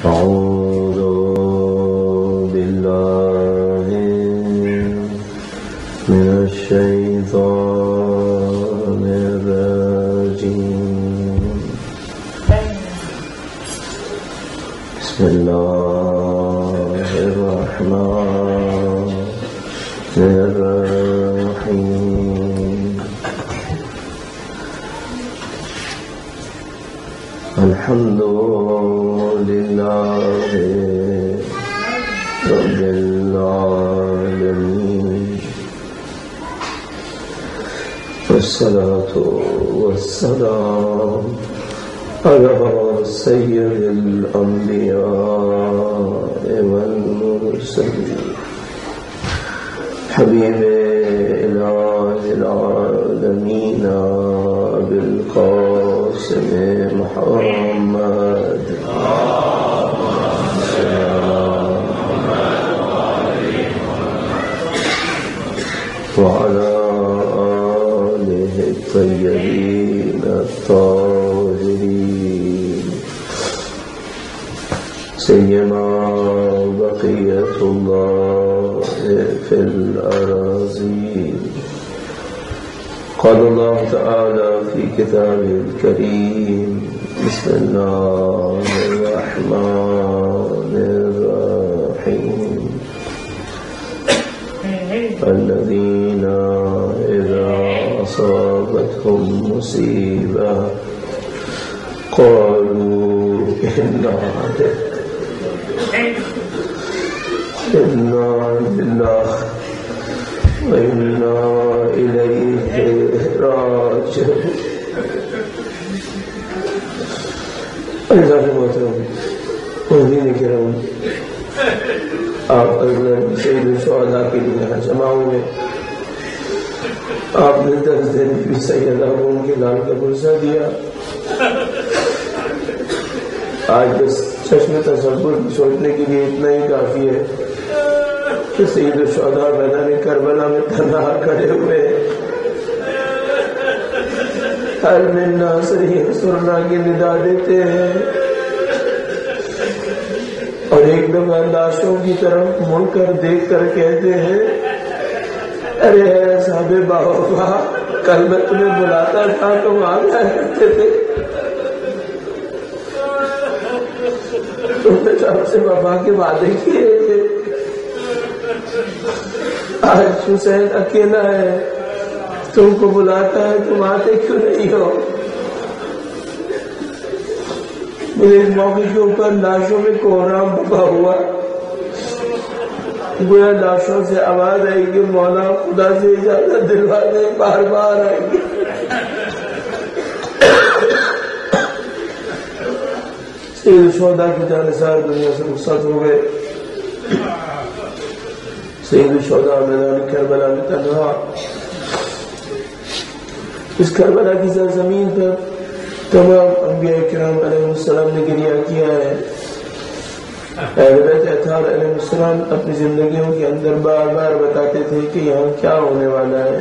أعوذ بالله من الشيطان الرجيم. بسم الله الرحمن الرحيم. الحمد لله رب العالمين، والصلاة والسلام على سيد الأنبياء والمرسلين، حبيب إله العالمين أبي القاسم محمد وعلى آله الطيبين الطاهرين، سيما بقية الله في الأراضين. قال الله تعالى في كتابه الكريم: بسم الله الرحمن الرحيم. الذين إذا أصابتهم مصيبة قالوا إنا لله وإنا إليه راجعون. مؤمنین کرام، آپ سید الشہداء کے لیے یہاں جمع ہوئے. آپ نے 10 دن بھی سیدہ ان کے لال کا گلزہ دیا. آج بس چشم تصور سوچنے کے لیے اتنا ہی کافی ہے کہ سید الشہداء میدان کربلا میں تنہا کھڑے ہوئے حل من ناصر ینصرنا کی ندا دیتے ہیں، اور ایک دفعہ لاشوں کی طرف مڑ کر دیکھ کر کہتے ہیں: ارے اصحاب باوفا، کل میں تمہیں بلاتا تھا تم آ جایا کرتے تھے، تم نے سب سے وفا کے وعدے کیے تھے. آج حسین اکیلا ہے، تم کو بلاتا ہے، تم آتے کیوں نہیں ہو؟ مجھے اس موقع کے اوپر لاشوں میں کوہرام بپا ہوا، گویا لاشوں سے آواز آئی کہ مولا خدا سے اجازت دلوا دے، بار بار آئیں گے. سید الشہداء کی جانثار دنیا سے رخصت ہو گئے. سید الشہداء میدان کربلا میں تنہا. اس کربلا کی سرزمین پر تمام انبیاء کرام علیہ السلام نے گریہ کیا ہے. اہل بیت اطہار علیہ السلام اپنی زندگیوں کے اندر بار بار بتاتے تھے کہ یہاں کیا ہونے والا ہے.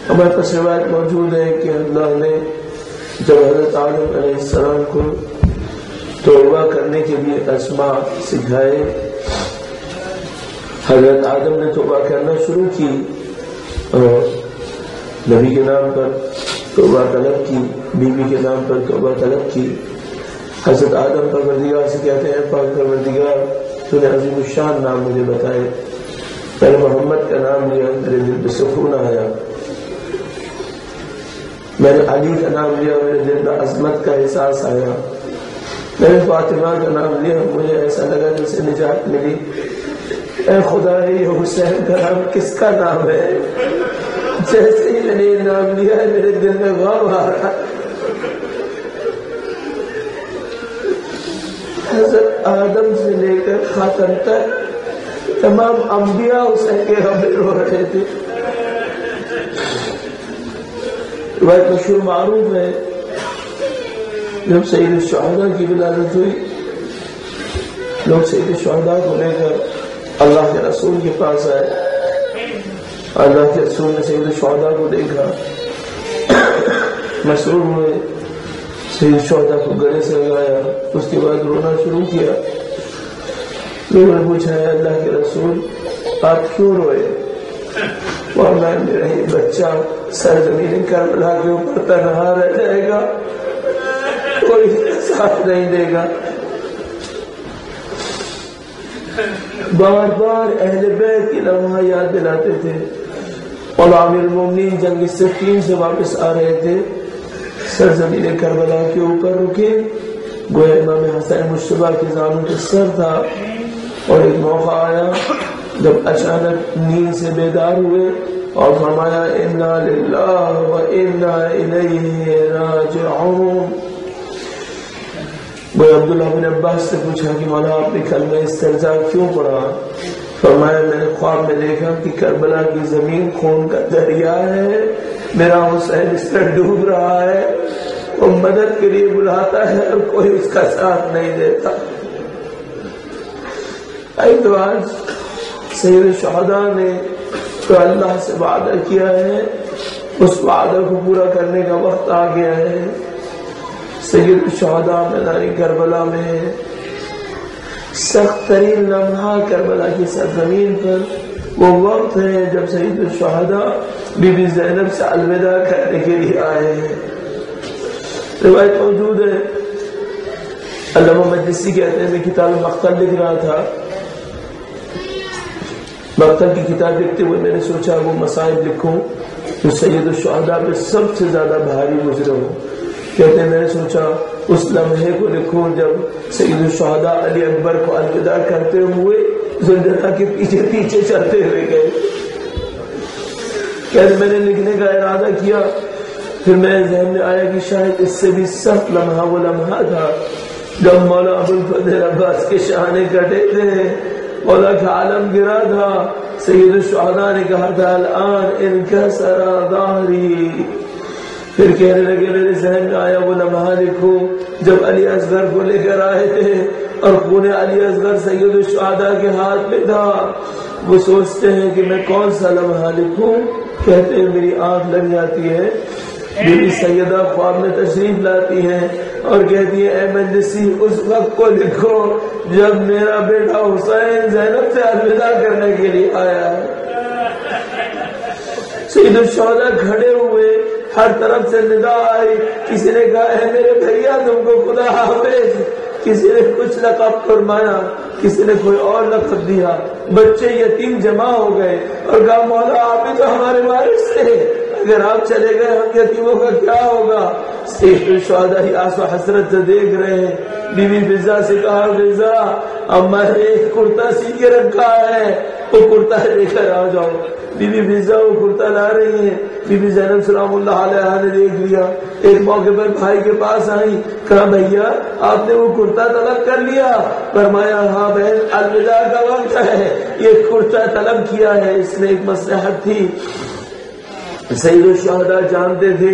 ہمارے پاس روایت موجود ہے کہ اللہ نے جب حضرت آدم علیہ السلام کو توبہ کرنے کے لیے اسماء سکھائے، حضرت آدم نے توبہ کرنا شروع کی اور نبی کے نام پر توبہ طلب کی، بیوی کے نام پر توبہ طلب کی. حضرت آدم پروردگار سے کہتے ہیں: پاک پروردگار، تو نے عظیم الشان نام مجھے بتائے، میں نے محمد کا نام لیا، میرے دل میں سکون آیا. میں نے علی کا نام لیا، میرے دل میں عظمت کا احساس آیا. میں نے فاطمہ کا نام لیا، مجھے ایسا لگا جسے نجات ملی. اے خدا، یہ حسین کا نام کس کا نام ہے؟ جیسے ہی میں نے یہ نام لیا ہے میرے دل میں غم آ رہا. حضرت آدم سے لے کر خاتم تک تمام انبیاء حسین کے غم میں رو رہے تھے. روایت مشہور معروف ہے، جب سید الشہداء کی ولادت ہوئی، لوگ سید الشہداء کو لے کر اللہ کے رسول کے پاس آئے. اللہ کے رسول نے سید الشہداء کو دیکھا، مسرور ہوئے. سید شہداء کو گلے سے لگایا، اس کے بعد رونا شروع کیا۔ لوگوں نے پوچھا ہے اللہ کے رسول آپ کیوں روئے؟ اور میں میرا یہ بچہ سرزمین کربلا کے اوپر تنہا رہ جائے گا، کوئی ساتھ نہیں دے گا۔ بار بار اہل بیت کی لمحہ یاد دلاتے تھے۔ اور امیر المومنین جنگ صفین سے واپس آ رہے تھے، سرزمین کربلا کے اوپر رکے، گویا امام حسین مجتبیٰ کے زانوں کے سر تھا، اور ایک موقع آیا جب اچانک نیند سے بیدار ہوئے اور فرمایا انا للہ و انا الیہ راجعون۔ وہ عبداللہ بن عباس سے پوچھا کہ مولا آپ نے کلمہ استرجاع کیوں پڑھا؟ فرمایا میں نے خواب میں دیکھا کہ کربلا کی زمین خون کا دریا ہے، میرا حسین اس پر ڈوب رہا ہے، وہ مدد کے لیے بلاتا ہے اور کوئی اس کا ساتھ نہیں دیتا۔ تو آج سید الشہداء نے تو اللہ سے وعدہ کیا ہے، اس وعدہ کو پورا کرنے کا وقت آ گیا ہے۔ سید الشہداء میدان کربلا میں سخت ترین لمحہ کربلا کی سرزمین پر وہ وقت ہے جب سید الشہداء بی بی زینب سے الوداع کرنے کے لیے آئے ہیں۔ روایت موجود ہے، علامہ مجلسی کہتے ہیں میں کتاب مقتل لکھ رہا تھا، مقتل کی کتاب لکھتے ہوئے میں نے سوچا وہ مصائب لکھوں جو سید الشہداء پہ سب سے زیادہ بھاری گزرے ہوں۔ کہتے ہیں میں نے سوچا اس لمحے کو لکھوں جب سید الشہداء علی اکبر کو الوداع کرتے ہوئے زلجنہ کے پیچھے پیچھے چلتے ہوئے گئے۔ کہتے میں نے لکھنے کا ارادہ کیا، پھر میرے ذہن میں آیا کہ شاید اس سے بھی سخت لمحہ وہ لمحہ تھا جب مولا ابوالفضل عباس کے شانے کٹے تھے، مولا کا عالم گرا تھا، سید الشہداء نے کہا تھا الان انکسر ظہری۔ پھر کہنے لگے میرے ذہن میں آیا وہ لمحہ لکھو جب علی اصغر کو لے کر آئے تھے اور خون علی اصغر سید الشہداء کے ہاتھ میں تھا۔ وہ سوچتے ہیں کہ میں کون سا لمحہ لکھوں، کہتے ہیں میری آنکھ لگ جاتی ہے۔ بی بی سیدہ خواب میں تشریف لاتی ہیں اور کہتی ہے اے مجلسی اس وقت کو لکھو جب میرا بیٹا حسین زینب سے الوداع کرنے کے لیے آیا ہے۔ سید الشہداء کھڑے ہوئے، ہر طرف سے ندا آئی، کسی نے کہا اے میرے بھیا تم کو خدا حافظ، کسی نے کچھ لقب فرمایا، کسی نے کوئی اور لقب دیا، بچے یتیم جمع ہو گئے اور کہا مولا آپ ہی تو ہمارے وارث تھے، اگر آپ چلے گئے ہم یتیموں کا کیا ہوگا؟ سید الشہداء ہی آس و حسرت سے دیکھ رہے ہیں۔ بی بی فضا سے کہا فضا اب میں نے ایک کرتا سی کے رکھا ہے، وہ کرتا لے کر آ جاؤ۔ بی بی فضا وہ کرتا لا رہی ہیں، بی بی زینب سلام اللہ علیہا نے دیکھ لیا، ایک موقع پر بھائی کے پاس آئی، کہا بھیا آپ نے وہ کرتا طلب کر لیا؟ فرمایا ہاں بہن الوداع کا وقت ہے، یہ کرتا طلب کیا ہے۔ اس میں ایک مصلحت تھی، سید الشہداء جانتے تھے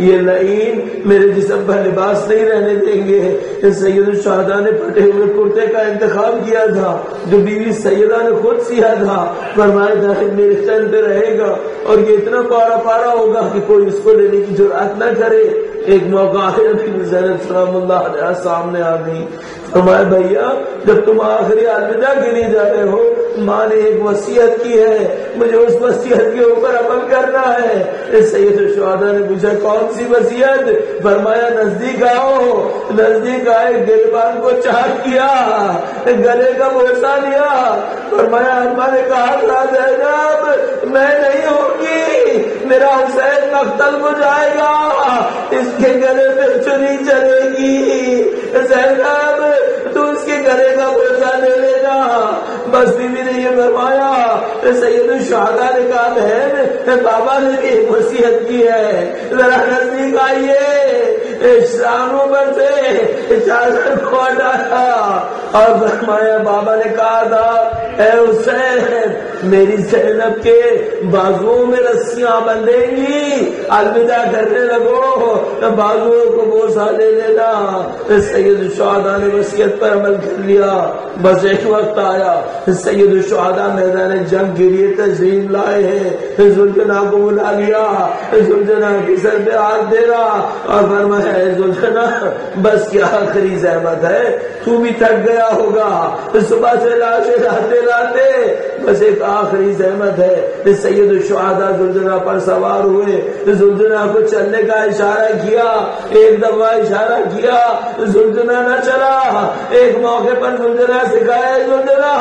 یہ لعین میرے جسم پر لباس نہیں رہنے دیں گے۔ سید الشہداء نے پھٹے ہوئے کرتے کا انتخاب کیا تھا جو بیوی سیدہ نے خود سیا تھا، فرمایا تھا میرے تن پہ رہے گا اور یہ اتنا پارا پارا ہوگا کہ کوئی اس کو لینے کی جرأت نہ کرے۔ ایک موقع آیا بیوی زینب سلام اللہ علیہا سامنے آ گئی، فرمایا بھیا جب تم آخری الوداع کے لیے جا رہے ہو ماں نے ایک وصیت کی ہے، مجھے اس وصیت کے اوپر عمل کرنا ہے۔ سید الشہداء نے پوچھا کون سی وصیت؟ فرمایا نزدیک آؤ۔ نزدیک آئے، گریبان کو چاک کیا، گلے کا بوسہ لیا، فرمایا اماں نے کہا تھا زینب میں نہیں ہوگی، میرا حسین مقتل کو جائے گا، اس کے گلے پہ چنی چلے گی، زینب تو اس کے گلے کا بوسہ لے لینا۔ بس بیوی نے یہ فرمایا۔ سید الشہداء نے کہا بہن بابا نے بھی ایک وصیت کی ہے، ذرا نزدیک آئیے۔ شانوں پر سے چادر کو ہٹایا اور فرمایا بابا نے کہا تھا اے حسین میری زینب کے بازوؤں میں رسیاں بندھیں گی، الوداع کرنے لگو بازوؤں کو بوسہ لے لینا۔ سید الشہداء نے وصیت پر عمل کر لیا۔ بس ایک وقت آیا سید الشہداء میدان جنگ کے لیے تشریف لائے ہیں، زلجنہ کو بلا لیا، زلجنہ کے سر پہ ہاتھ دے رہا اور فرمایا زلجنا بس کیا آخری زحمت ہے، تو بھی تھک گیا ہوگا صبح سے لاشیں لاتے لاتے، بس ایک آخری زحمت ہے۔ سید الشہداء زلجنا پر سوار ہوئے، زلجنا کو چلنے کا اشارہ کیا، ایک دفعہ اشارہ کیا، زلجنا نہ چلا۔ ایک موقع پر زلجنا سکھایا، زلجنا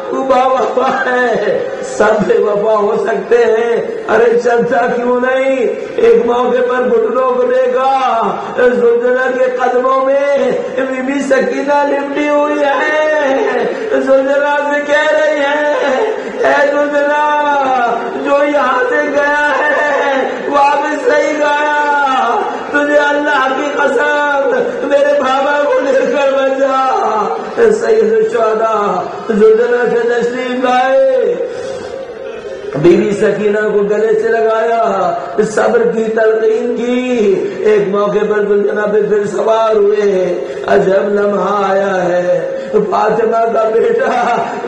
تو با وفا ہے، سب بے وفا ہو سکتے ہیں، ارے چلتا کیوں نہیں؟ ایک موقع پر گھٹنوں کو دیکھا، زلجنا کے قدموں میں بی بی سکینہ لپٹی ہوئی ہے، زلجنا سے کہہ رہی ہے اے زلجنا جو یہاں سے گیا ہے واپس نہیں گیا، تجھے اللہ کی قسم میرے بابا کو لے کر بچا۔ سید الشہداء زلجنا سے تشریف لائے، بی بی سکینہ کو گلے سے لگایا، صبر کی تلقین کی۔ ایک موقع پر زلجنا پہ پھر سوار ہوئے، عجب لمحہ آیا ہے، فاطمہ کا بیٹا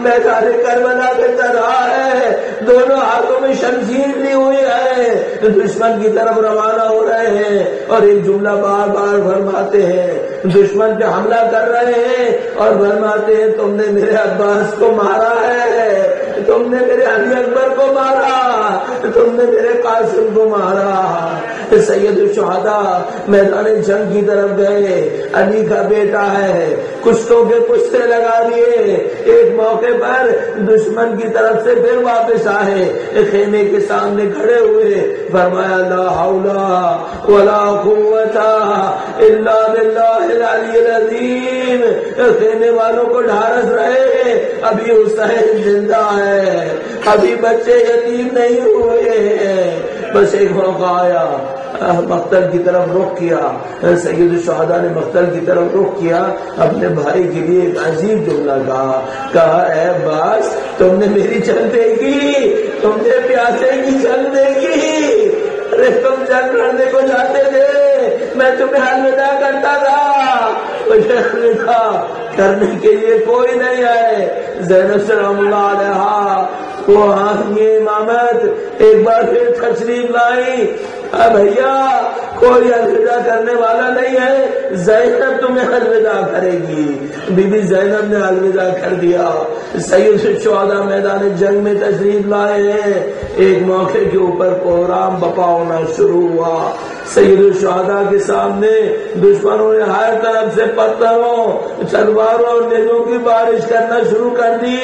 میدان کربلا پہ چڑھا ہے، دونوں ہاتھوں میں شمشیر لی ہوئی ہے، دشمن کی طرف روانہ ہو رہے ہیں، اور ایک جملہ بار بار فرماتے ہیں، دشمن پہ حملہ کر رہے ہیں اور فرماتے ہیں تم نے میرے عباس کو مارا ہے، تم نے میرے علی اکبر کو مارا، تم نے میرے قاسم کو مارا۔ سید الشہداء میدان جنگ کی طرف گئے، علی کا بیٹا ہے، کشتوں کے کشتے لگا دیے۔ ایک موقع پر دشمن کی طرف سے پھر واپس آئے، خیمے کے سامنے کھڑے ہوئے، فرمایا لا حول ولا قوت الا باللہ العلی العظیم۔ خیمے والوں کو ڈھارس رہے، ابھی حسین زندہ ہے، ابھی بچے یتیم نہیں ہوئے ہیں۔ بس ایک موقع آیا، مقتل کی طرف رخ کیا، سید الشہداء نے مقتل کی طرف رخ کیا، اپنے بھائی کے لیے ایک عجیب جملہ کہا اے عباس تم نے میری جان دیکھی، تم نے پیاسے کی جان دیکھی، ارے تم جنگ لڑنے کو جاتے تھے، میں تمہیں الوداع کرتا تھا، مجھے الوداع کرنے کے لیے کوئی نہیں آئے۔ زینب سلام اللہ علیہا وہ یہ امامت ایک بار پھر تشریف لائی، بھیا کوئی الوداع کرنے والا نہیں ہے، زینب تمہیں الوداع کرے گی۔ بی بی زینب نے الوداع کر دیا۔ سید الشہداء میدان جنگ میں تشریف لائے ہیں، ایک موقع کے اوپر کوہرام بپا ہونا شروع ہوا۔ سید الشہداء کے سامنے دشمنوں نے ہر طرف سے پتھروں، تلواروں اور نیزوں کی بارش کرنا شروع کر دی۔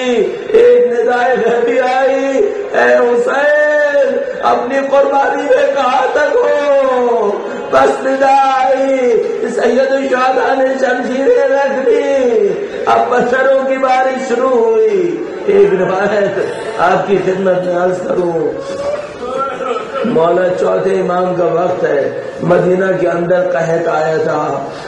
ایک ندائے غیبی آئی، اے حسین اپنی قربانی میں کہاں تک ہو؟ بس ندا آئی، سید الشہداء نے شمشیریں رکھ دی، اب پتھروں کی بارش شروع ہوئی۔ ایک روایت آپ کی خدمت میں عرض کروں، مولا چوتھے امام کا وقت ہے، مدینہ کے اندر قحط آیا تھا،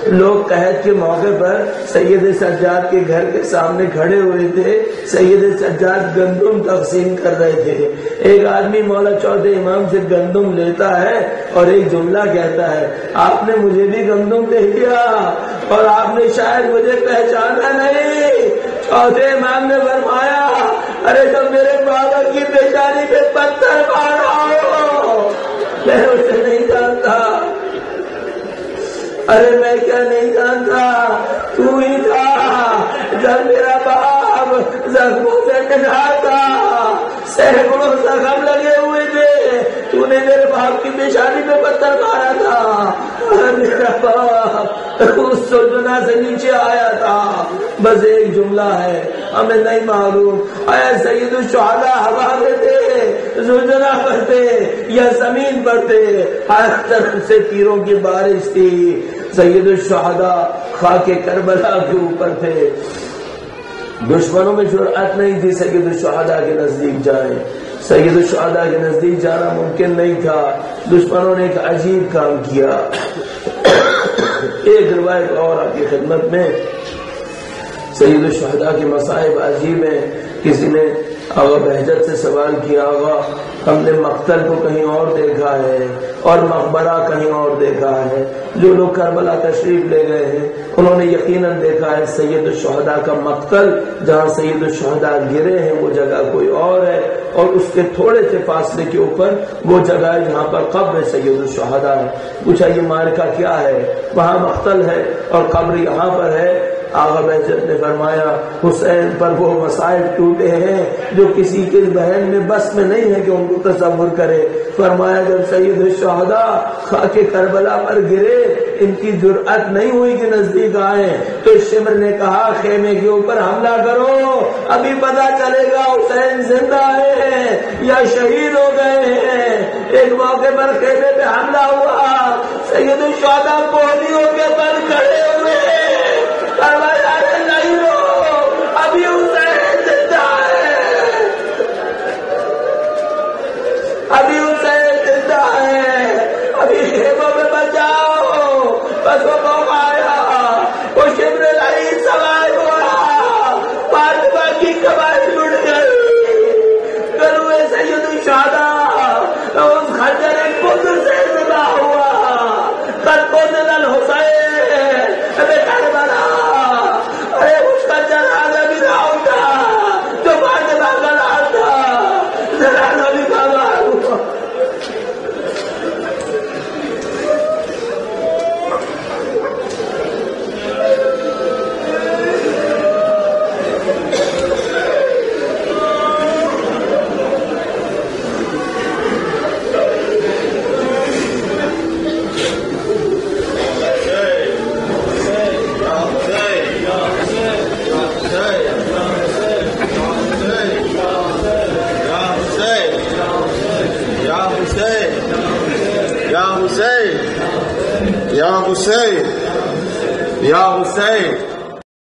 لوگ قحط کے موقع پر سید سجاد کے گھر کے سامنے کھڑے ہوئے تھے، سید سجاد گندم تقسیم کر رہے تھے۔ ایک آدمی مولا چوتھے امام سے گندم لیتا ہے اور ایک جملہ کہتا ہے آپ نے مجھے بھی گندم دے دیا اور آپ نے شاید مجھے پہچانا نہیں۔ چوتھے امام نے فرمایا ارے تم میرے بابا کی بیچاری پہ پتھر مارا ہو، میں اسے نہیں جانتا۔ ارے میں کیا نہیں جانتا، تو ہی تھا جب میرا باپ زخموں سے کٹا تھا، سینکڑوں زخم لگے ہوئے تھے، تو نے میرے باپ کی پیشانی پہ پتھر مارا تھا، میرا باپ اس سلطنہ سے نیچے آیا تھا۔ بس ایک جملہ ہے ہمیں نہیں معلوم آیا سید الشہداء ہوا میں تھے، زلزلہ پڑتے یا زمین پڑتے، ہر طرف سے تیروں کی بارش تھی۔ سید الشہداء خاک کربلا کے اوپر تھے، دشمنوں میں جرأت نہیں تھی سید الشہداء کے نزدیک جائیں، سید الشہداء کے نزدیک جانا ممکن نہیں تھا۔ دشمنوں نے ایک عجیب کام کیا۔ ایک روایت اور آپ کی خدمت میں، سید الشہداء کے مصائب عجیب ہیں۔ کسی نے آغا بہجت سے سوال کیا آغا ہم نے مقتل کو کہیں اور دیکھا ہے، اور مقبرہ کہیں اور دیکھا ہے. جو لوگ کربلا تشریف لے گئے ہیں انہوں نے یقیناً دیکھا ہے سید الشہداء کا مقتل جہاں سید الشہداء گرے ہیں وہ جگہ کوئی اور ہے، اور اس کے تھوڑے سے فاصلے کے اوپر وہ جگہ ہے جہاں پر قبر سید الشہداء ہے. پوچھا یہ معرکہ کیا ہے؟ وہاں مقتل ہے اور قبر یہاں پر ہے. آغا بہجت نے فرمایا حسین پر وہ مسائل ٹوٹے ہیں جو کسی کے ذہن میں بس میں نہیں ہے کہ ان کو تصور کرے. فرمایا جب سید الشہداء خاک کربلا پر گرے ان کی جرأت نہیں ہوئی کہ نزدیک آئیں، تو شمر نے کہا خیمے کے اوپر حملہ کرو، ابھی پتا چلے گا حسین زندہ ہے یا شہید ہو گئے ہیں. ایک موقع پر خیمے پہ حملہ ہوا، سید الشہداء پولیوں کے پر کھڑے ہوئے، نہیں ہو ابھی حسین زندہ ہے، ابھی حسین زندہ ہے، ابھی خیموں میں بچاؤ. بس وہ موقع آیا، وہ شبر العلی سوار ہوا، فاطمہ کی قبائل اڑ گئی، گروے سید الشہداء اس خنجر قدس سے ذبح ہوا. قد قتل الحسین بکربلا، ارے اس کا جنازہ بھی نہ اٹھا جو فاطمہ کا لال تھا، جنازہ بھی کبار ہوا. Ya Hussein, Ya Hussein.